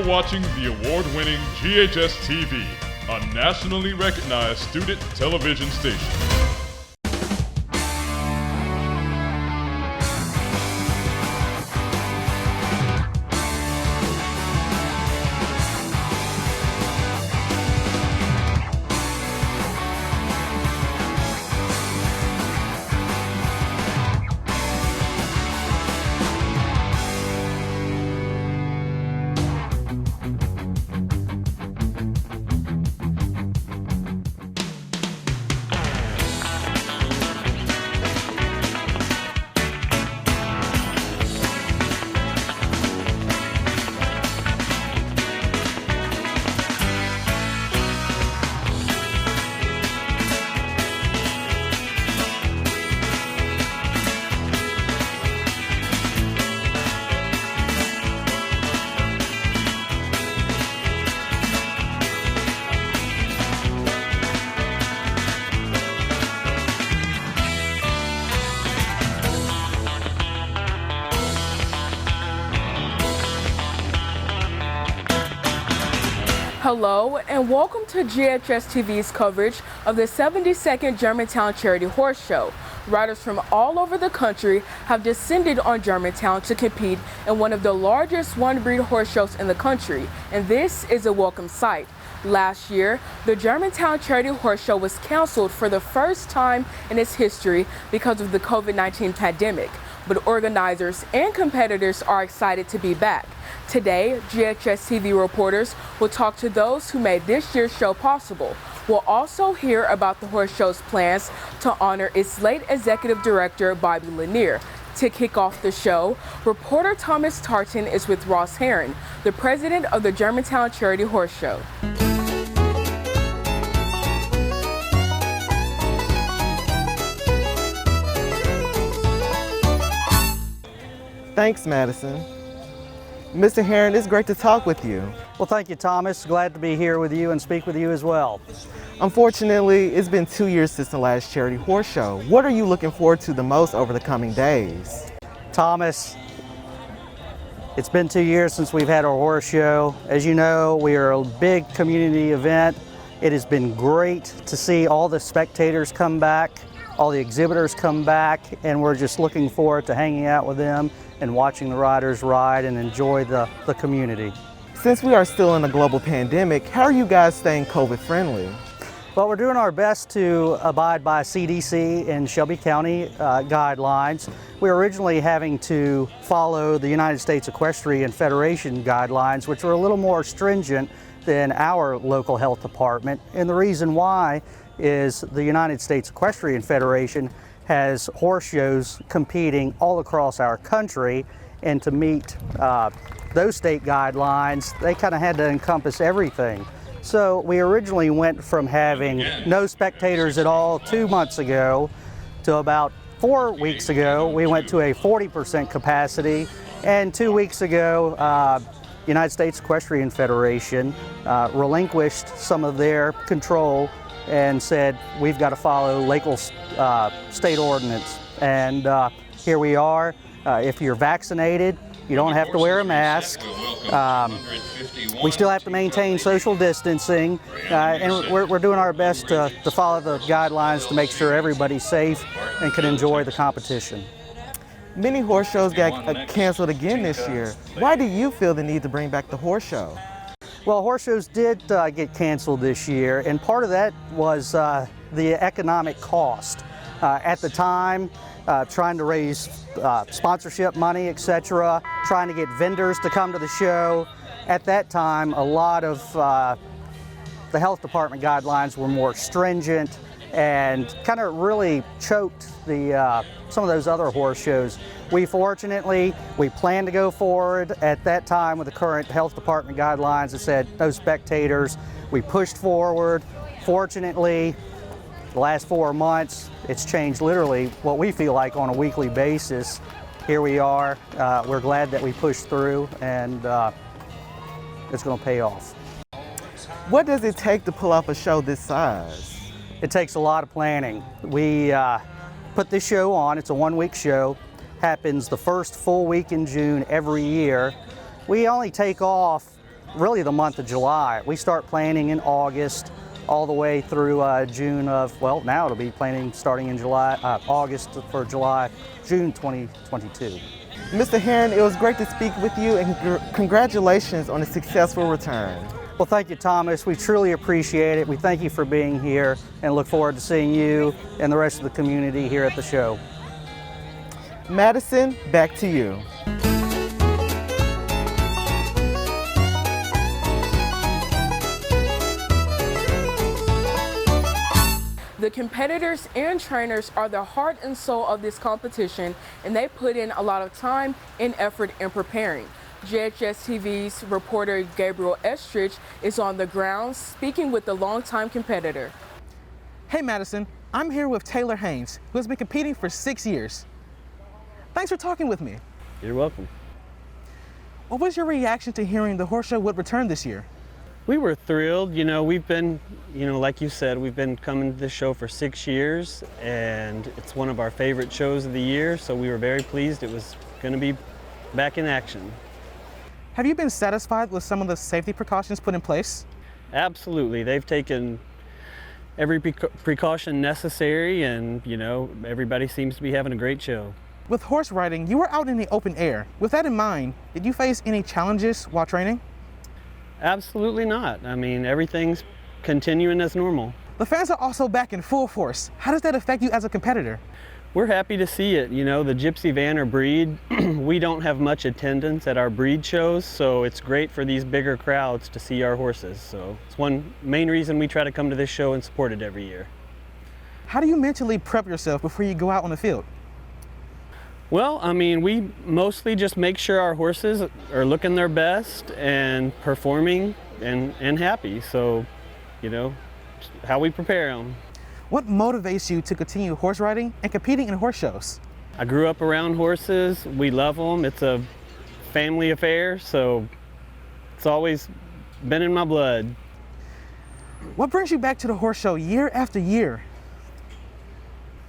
watching the award-winning GHS-TV, a nationally recognized student television station. Hello and welcome to GHS-TV's coverage of the 72nd Germantown Charity Horse Show. Riders from all over the country have descended on Germantown to compete in one of the largest one-breed horse shows in the country, and this is a welcome sight. Last year, the Germantown Charity Horse Show was canceled for the first time in its history because of the COVID-19 pandemic, but organizers and competitors are excited to be back. Today, GHS-TV reporters will talk to those who made this year's show possible. We'll also hear about the horse show's plans to honor its late executive director, Bobby Lanier. To kick off the show, reporter Thomas Tartan is with Ross Heron, the president of the Germantown Charity Horse Show. Thanks, Madison. Mr. Heron, it's great to talk with you. Well, thank you, Thomas. Glad to be here with you and speak with you as well. Unfortunately, it's been 2 years since the last Charity Horse Show. What are you looking forward to the most over the coming days? Thomas, it's been 2 years since we've had our horse show. As you know, we are a big community event. It has been great to see all the spectators come back, all the exhibitors come back, and we're just looking forward to hanging out with them and watching the riders ride and enjoy the community. Since we are still in a global pandemic, how are you guys staying COVID friendly? Well, we're doing our best to abide by CDC and Shelby County guidelines. We were originally having to follow the United States Equestrian Federation guidelines, which are a little more stringent than our local health department. And the reason why is the United States Equestrian Federation has horse shows competing all across our country, and to meet those state guidelines, they kind of had to encompass everything. So we originally went from having no spectators at all 2 months ago to about 4 weeks ago, we went to a 40% capacity, and 2 weeks ago, United States Equestrian Federation relinquished some of their control and said we've got to follow local state ordinance. And here we are. If you're vaccinated, you don't have to wear a mask. We still have to maintain social distancing, and we're doing our best to follow the guidelines to make sure everybody's safe and can enjoy the competition. Many horse shows got canceled again this year. Why do you feel the need to bring back the horse show? Well, horse shows did get canceled this year, and part of that was the economic cost. At the time, trying to raise sponsorship money, etc., trying to get vendors to come to the show. At that time, a lot of the health department guidelines were more stringent and kind of really choked some of those other horse shows. We plan to go forward at that time with the current health department guidelines that said no spectators. We pushed forward. Fortunately, the last 4 months, it's changed literally what we feel like on a weekly basis. Here we are. We're glad that we pushed through, and it's going to pay off. What does it take to pull off a show this size? It takes a lot of planning. We put this show on. It's a one-week show. Happens the first full week in June every year. We only take off really the month of July. We start planning in August all the way through June of, well, now it'll be planning starting in August for June 2022. Mr. Heron, it was great to speak with you, and congratulations on a successful return. Well, thank you, Thomas. We truly appreciate it. We thank you for being here and look forward to seeing you and the rest of the community here at the show. Madison, back to you. The competitors and trainers are the heart and soul of this competition, and they put in a lot of time and effort in preparing. GHS-TV's reporter Gabriel Estridge is on the ground speaking with the longtime competitor. Hey Madison, I'm here with Taylor Haynes, who has been competing for 6 years. Thanks for talking with me. You're welcome. What was your reaction to hearing the horse show would return this year? We were thrilled. You know, we've been, like you said, we've been coming to this show for 6 years, and it's one of our favorite shows of the year, so we were very pleased it was going to be back in action. Have you been satisfied with some of the safety precautions put in place? Absolutely. They've taken every precaution necessary, and, everybody seems to be having a great show. With horse riding, you were out in the open air. With that in mind, did you face any challenges while training? Absolutely not. I mean, everything's continuing as normal. The fans are also back in full force. How does that affect you as a competitor? We're happy to see it. The Gypsy Vanner breed, we don't have much attendance at our breed shows, so it's great for these bigger crowds to see our horses. So it's one main reason we try to come to this show and support it every year. How do you mentally prep yourself before you go out on the field? Well, I mean, we mostly just make sure our horses are looking their best and performing and happy. So, how we prepare them. What motivates you to continue horse riding and competing in horse shows? I grew up around horses. We love them. It's a family affair, so it's always been in my blood. What brings you back to the horse show year after year?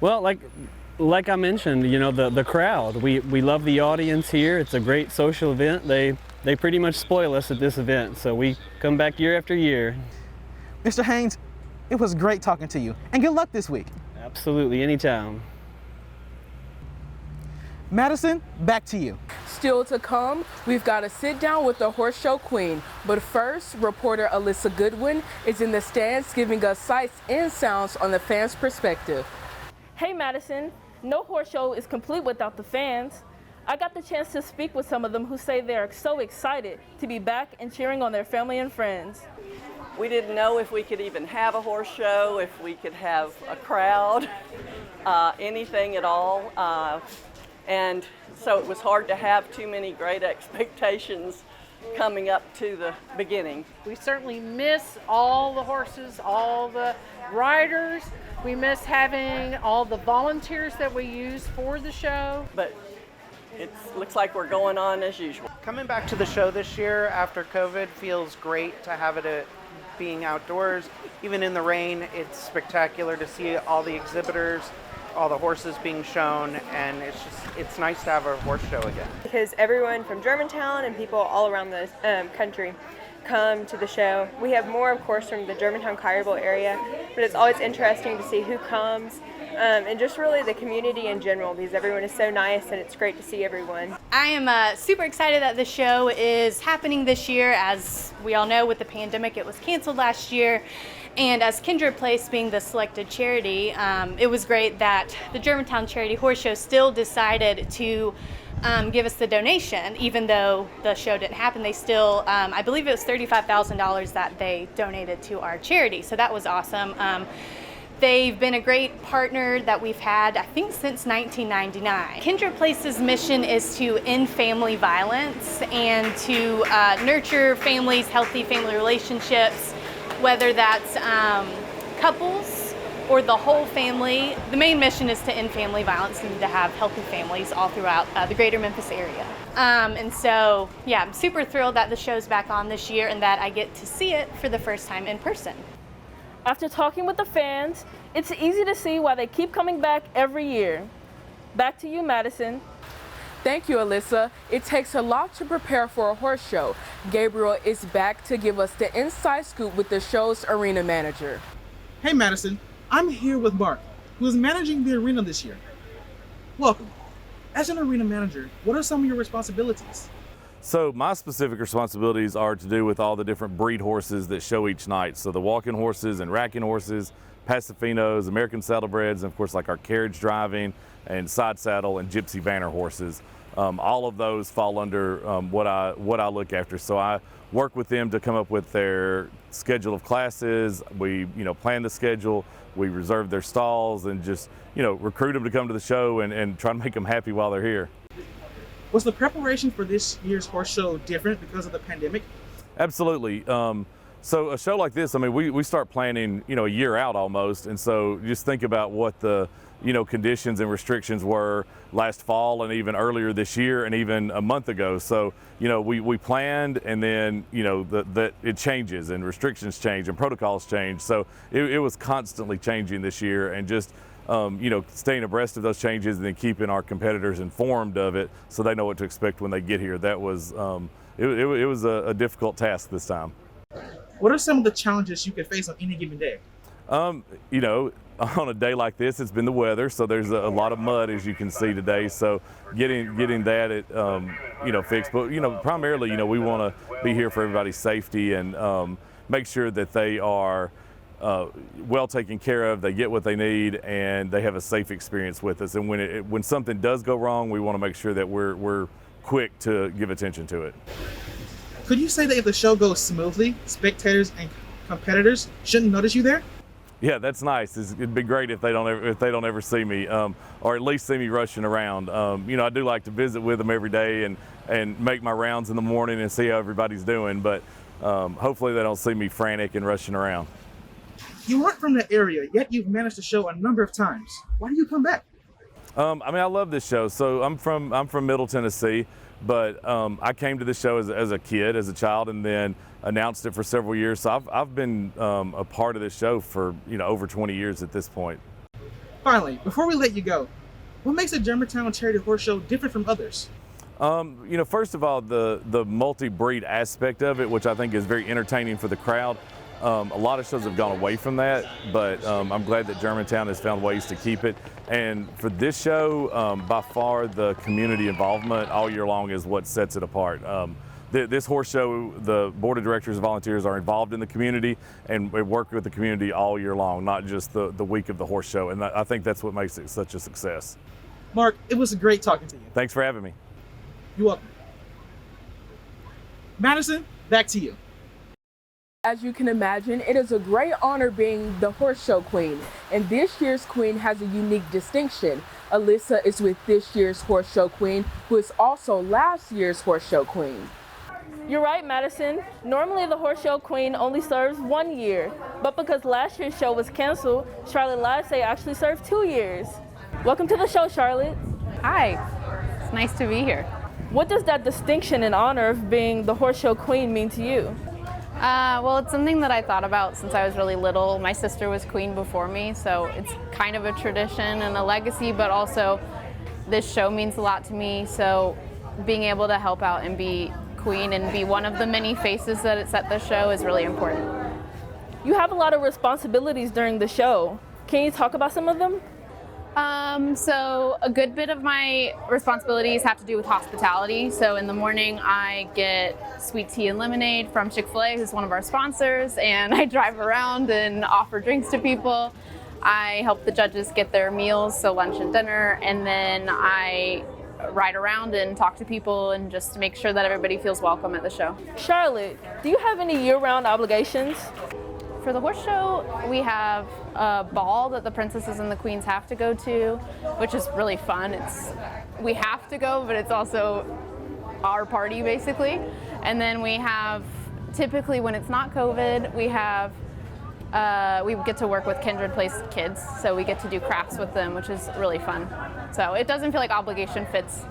Well, like I mentioned, the crowd. We love the audience here. It's a great social event. They pretty much spoil us at this event, so we come back year after year. Mr. Haynes, it was great talking to you, and good luck this week. Absolutely, anytime. Madison, back to you. Still to come, we've got to sit down with the horse show queen. But first, reporter Alyssa Goodwin is in the stands giving us sights and sounds on the fans' perspective. Hey Madison, no horse show is complete without the fans. I got the chance to speak with some of them who say they're so excited to be back and cheering on their family and friends. We didn't know if we could even have a horse show, if we could have a crowd, anything at all. And so it was hard to have too many great expectations coming up to the beginning. We certainly miss all the horses, all the riders. We miss having all the volunteers that we use for the show. But it looks like we're going on as usual. Coming back to the show this year after COVID feels great to have it being outdoors. Even in the rain, it's spectacular to see all the exhibitors, all the horses being shown, and it's nice to have a horse show again. Because everyone from Germantown and people all around the country come to the show. We have more, of course, from the Germantown-Collierville area, but it's always interesting to see who comes and just really the community in general, because everyone is so nice and it's great to see everyone. I am super excited that the show is happening this year. As we all know, with the pandemic, it was canceled last year. And as Kindred Place being the selected charity, it was great that the Germantown Charity Horse Show still decided to give us the donation. Even though the show didn't happen, they still, I believe it was $35,000 that they donated to our charity. So that was awesome. They've been a great partner that we've had, I think, since 1999. Kindred Place's mission is to end family violence and to nurture families, healthy family relationships, whether that's couples or the whole family. The main mission is to end family violence and to have healthy families all throughout the greater Memphis area. And so, yeah, I'm super thrilled that the show's back on this year and that I get to see it for the first time in person. After talking with the fans, it's easy to see why they keep coming back every year. Back to you, Madison. Thank you, Alyssa. It takes a lot to prepare for a horse show. Gabriel is back to give us the inside scoop with the show's arena manager. Hey Madison, I'm here with Mark, who is managing the arena this year. Welcome. As an arena manager, what are some of your responsibilities? So my specific responsibilities are to do with all the different breed horses that show each night. So the walking horses and racking horses, Pasafinos, American saddlebreds, and of course like our carriage driving and side saddle and gypsy vanner horses. All of those fall under what I look after. So I work with them to come up with their schedule of classes. We plan the schedule, we reserve their stalls, and just recruit them to come to the show and try to make them happy while they're here. Was the preparation for this year's horse show different because of the pandemic? Absolutely. So a show like this, I mean, we start planning, a year out almost. And so just think about what the, conditions and restrictions were last fall and even earlier this year and even a month ago. So, we planned, and then, that it changes and restrictions change and protocols change. So it was constantly changing this year, and just, staying abreast of those changes and then keeping our competitors informed of it so they know what to expect when they get here. That was, it was a difficult task this time. What are some of the challenges you could face on any given day? On a day like this, it's been the weather, so there's a lot of mud, as you can see today. So getting that fixed. But primarily, we want to be here for everybody's safety and make sure that they are well taken care of, they get what they need, and they have a safe experience with us. And when something does go wrong, we want to make sure that we're quick to give attention to it. Could you say that if the show goes smoothly, spectators and competitors shouldn't notice you there? Yeah, that's nice. It'd be great if they don't ever see me, or at least see me rushing around. I do like to visit with them every day and make my rounds in the morning and see how everybody's doing. But hopefully they don't see me frantic and rushing around. You aren't from the area, yet you've managed the show a number of times. Why do you come back? I love this show. So I'm from Middle Tennessee, but I came to this show as a kid, as a child, and then announced it for several years. So I've been a part of this show for over 20 years at this point. Finally, before we let you go, what makes the Germantown Charity Horse Show different from others? First of all, the multi-breed aspect of it, which I think is very entertaining for the crowd. A lot of shows have gone away from that, but I'm glad that Germantown has found ways to keep it. And for this show, by far the community involvement all year long is what sets it apart. This horse show, the board of directors and volunteers are involved in the community, and we work with the community all year long, not just the week of the horse show. And I think that's what makes it such a success. Mark, it was great talking to you. Thanks for having me. You're welcome. Madison, back to you. As you can imagine, it is a great honor being the horse show queen, and this year's queen has a unique distinction. Alyssa is with this year's horse show queen, who is also last year's horse show queen. You're right, Madison. Normally the horse show queen only serves 1 year, but because last year's show was canceled, Charlotte Livesay actually served 2 years. Welcome to the show, Charlotte. Hi, it's nice to be here. What does that distinction and honor of being the horse show queen mean to you? Well, it's something that I thought about since I was really little. My sister was queen before me, so it's kind of a tradition and a legacy, but also this show means a lot to me, so being able to help out and be queen and be one of the many faces that it's at the show is really important. You have a lot of responsibilities during the show. Can you talk about some of them? So a good bit of my responsibilities have to do with hospitality. So in the morning I get sweet tea and lemonade from Chick-fil-A, who's one of our sponsors, and I drive around and offer drinks to people. I help the judges get their meals, so lunch and dinner, and then I ride around and talk to people and just make sure that everybody feels welcome at the show. Charlotte, do you have any year-round obligations? For the horse show, we have a ball that the princesses and the queens have to go to, which is really fun. We have to go, but it's also our party basically. And then we have, typically when it's not COVID, we get to work with Kindred Place kids, so we get to do crafts with them, which is really fun. So it doesn't feel like obligation fits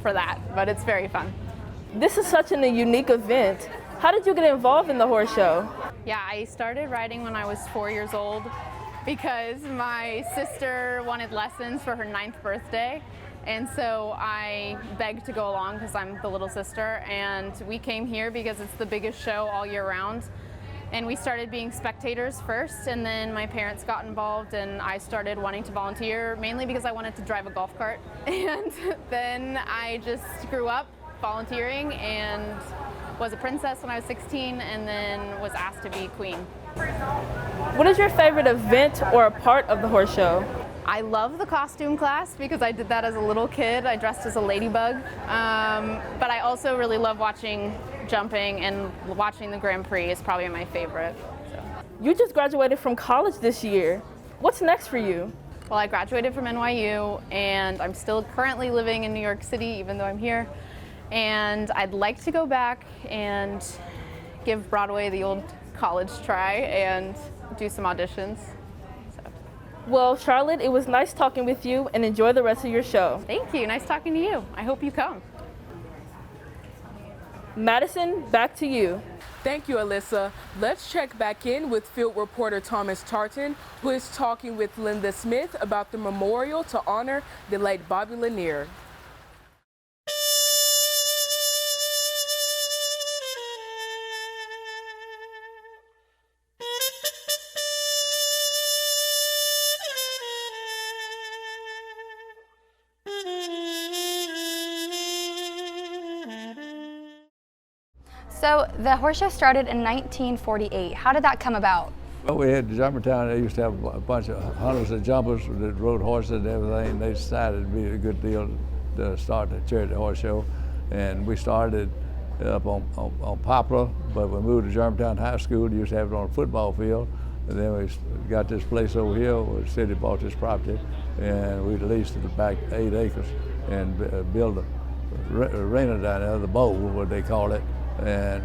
for that, but it's very fun. This is such a unique event. How did you get involved in the horse show? Yeah, I started riding when I was 4 years old because my sister wanted lessons for her 9th birthday, And so I begged to go along because I'm the little sister, and we came here because it's the biggest show all year round. And we started being spectators first, and then my parents got involved, and I started wanting to volunteer, mainly because I wanted to drive a golf cart. And then I just grew up volunteering and was a princess when I was 16, and then was asked to be queen. What is your favorite event or a part of the horse show? I love the costume class because I did that as a little kid. I dressed as a ladybug. But I also really love watching jumping, and watching the Grand Prix is probably my favorite. So. You just graduated from college this year. What's next for you? Well, I graduated from NYU, and I'm still currently living in New York City, even though I'm here. And I'd like to go back and give Broadway the old college try and do some auditions. Well, Charlotte, it was nice talking with you, and enjoy the rest of your show. Thank you. Nice talking to you. I hope you come. Madison, back to you. Thank you, Alyssa. Let's check back in with field reporter Thomas Tartan, who is talking with Linda Smith about the memorial to honor the late Bobby Lanier. So the horse show started in 1948. How did that come about? Well, we had Germantown. They used to have a bunch of hunters and jumpers that rode horses and everything. They decided it'd be a good deal to start the charity horse show. And we started up on Poplar, but we moved to Germantown High School. We used to have it on a football field. And then we got this place over here where the city bought this property, and we leased it back 8 acres and built a arena down there, the bowl, what they call it. And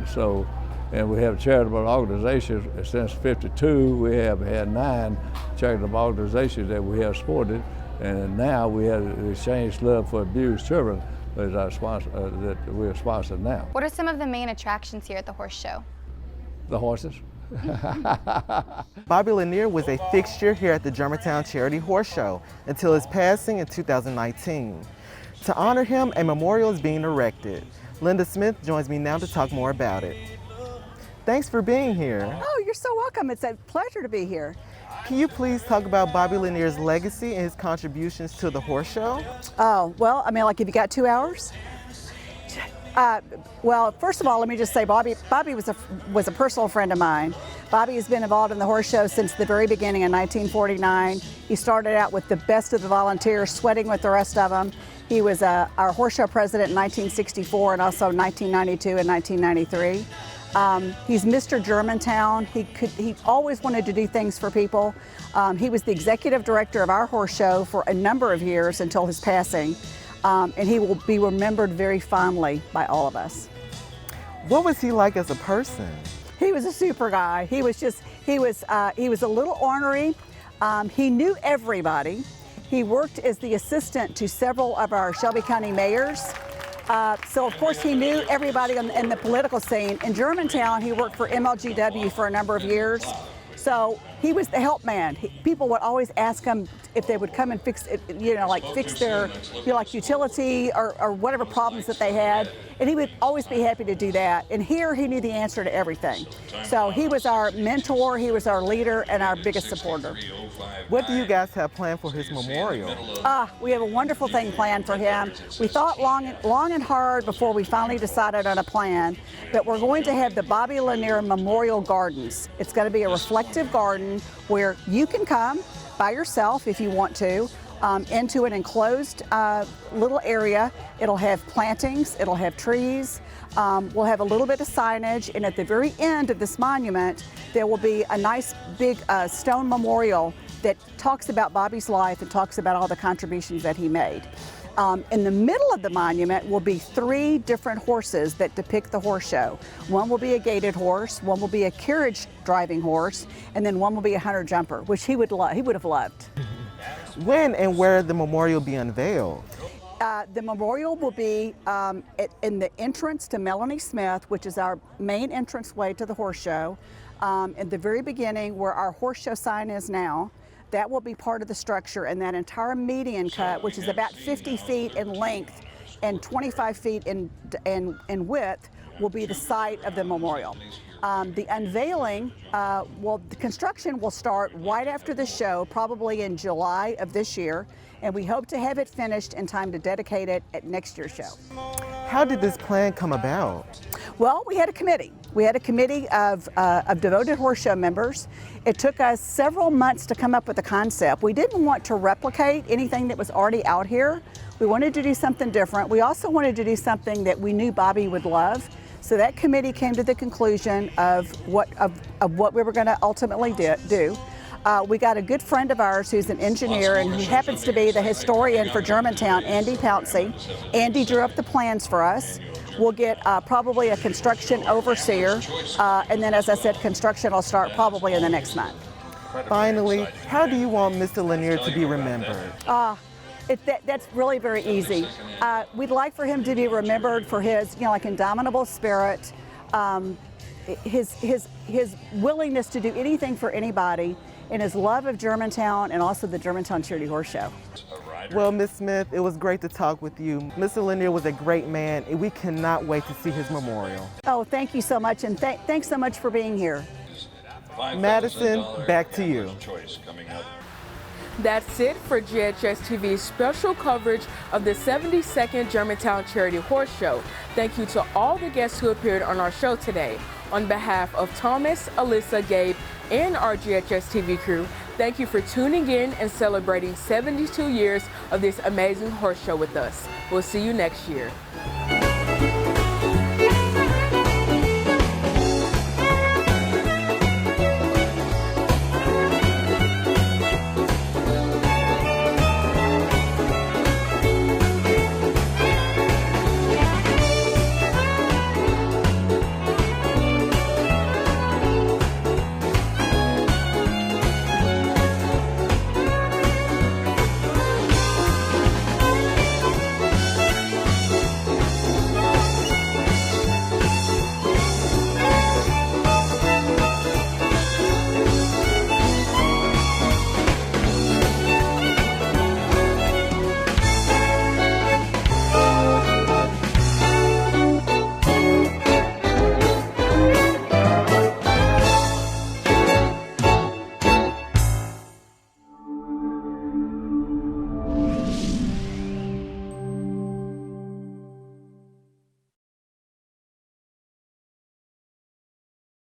we have charitable organizations. Since '52, we have had 9 charitable organizations that we have supported, and now we have the Exchange Love for Abused Children as our sponsor, that we're sponsored now. What are some of the main attractions here at the horse show? The horses. Bobby Lanier was a fixture here at the Germantown Charity Horse Show until his passing in 2019. To honor him, a memorial is being erected. Linda Smith joins me now to talk more about it. Thanks for being here. Oh, you're so welcome. It's a pleasure to be here. Can you please talk about Bobby Lanier's legacy and his contributions to the horse show? Oh, well, I mean, like, have you got 2 hours? Well, first of all, let me just say Bobby was a personal friend of mine. Bobby has been involved in the horse show since the very beginning in 1949. He started out with the best of the volunteers, sweating with the rest of them. He was our horse show president in 1964 and also 1992 and 1993. He's Mr. Germantown. He always wanted to do things for people. He was the executive director of our horse show for a number of years until his passing. And he will be remembered very fondly by all of us. What was he like as a person? He was a super guy. He was a little ornery. He knew everybody. He worked as the assistant to several of our Shelby County mayors. So of course he knew everybody in the political scene. In Germantown, he worked for MLGW for a number of years. So he was the help man. People would always ask him if they would come and fix it, fix their, utility or whatever problems that they had. And he would always be happy to do that. And here he knew the answer to everything. So he was our mentor, he was our leader, and our biggest supporter. What do you guys have planned for his memorial? We have a wonderful thing planned for him. We thought long and hard before we finally decided on a plan, but we're going to have the Bobby Lanier Memorial Gardens. It's going to be a reflective garden where you can come by yourself if you want to, into an enclosed little area. It'll have plantings, it'll have trees, we'll have a little bit of signage, and at the very end of this monument, there will be a nice big stone memorial that talks about Bobby's life and talks about all the contributions that he made. In the middle of the monument will be 3 different horses that depict the horse show. One will be a gaited horse, one will be a carriage driving horse, and then one will be a hunter jumper, which he would have loved. When and where the memorial be unveiled? The memorial will be in the entrance to Melanie Smith, which is our main entranceway to the horse show. At the very beginning, where our horse show sign is now, That will be part of the structure, and that entire median cut, which is about 50 feet in length and 25 feet in width, will be the site of the memorial. The unveiling, the construction will start right after the show, probably in July of this year, and we hope to have it finished in time to dedicate it at next year's show. How did this plan come about? Well, we had a committee. We had a committee of devoted horse show members. It took us several months to come up with a concept. We didn't want to replicate anything that was already out here. We wanted to do something different. We also wanted to do something that we knew Bobby would love. So that committee came to the conclusion of what we were going to ultimately do. We got a good friend of ours who's an engineer and who happens to be the historian for Germantown, Andy Pouncey. Andy drew up the plans for us. We'll get probably a construction overseer, and then, as I said, construction will start probably in the next month. Finally, how do you want Mr. Lanier to be remembered? That's really very easy. We'd like for him to be remembered for his, like, indomitable spirit, his willingness to do anything for anybody, and his love of Germantown and also the Germantown Charity Horse Show. Well, Ms. Smith, it was great to talk with you. Mr. Lanier was a great man, and we cannot wait to see his memorial. Oh, thank you so much, and thanks so much for being here. Madison, back to you. That's it for GHS-TV's special coverage of the 72nd Germantown Charity Horse Show. Thank you to all the guests who appeared on our show today. On behalf of Thomas, Alyssa, Gabe, and our GHS-TV crew, thank you for tuning in and celebrating 72 years of this amazing horse show with us. We'll see you next year.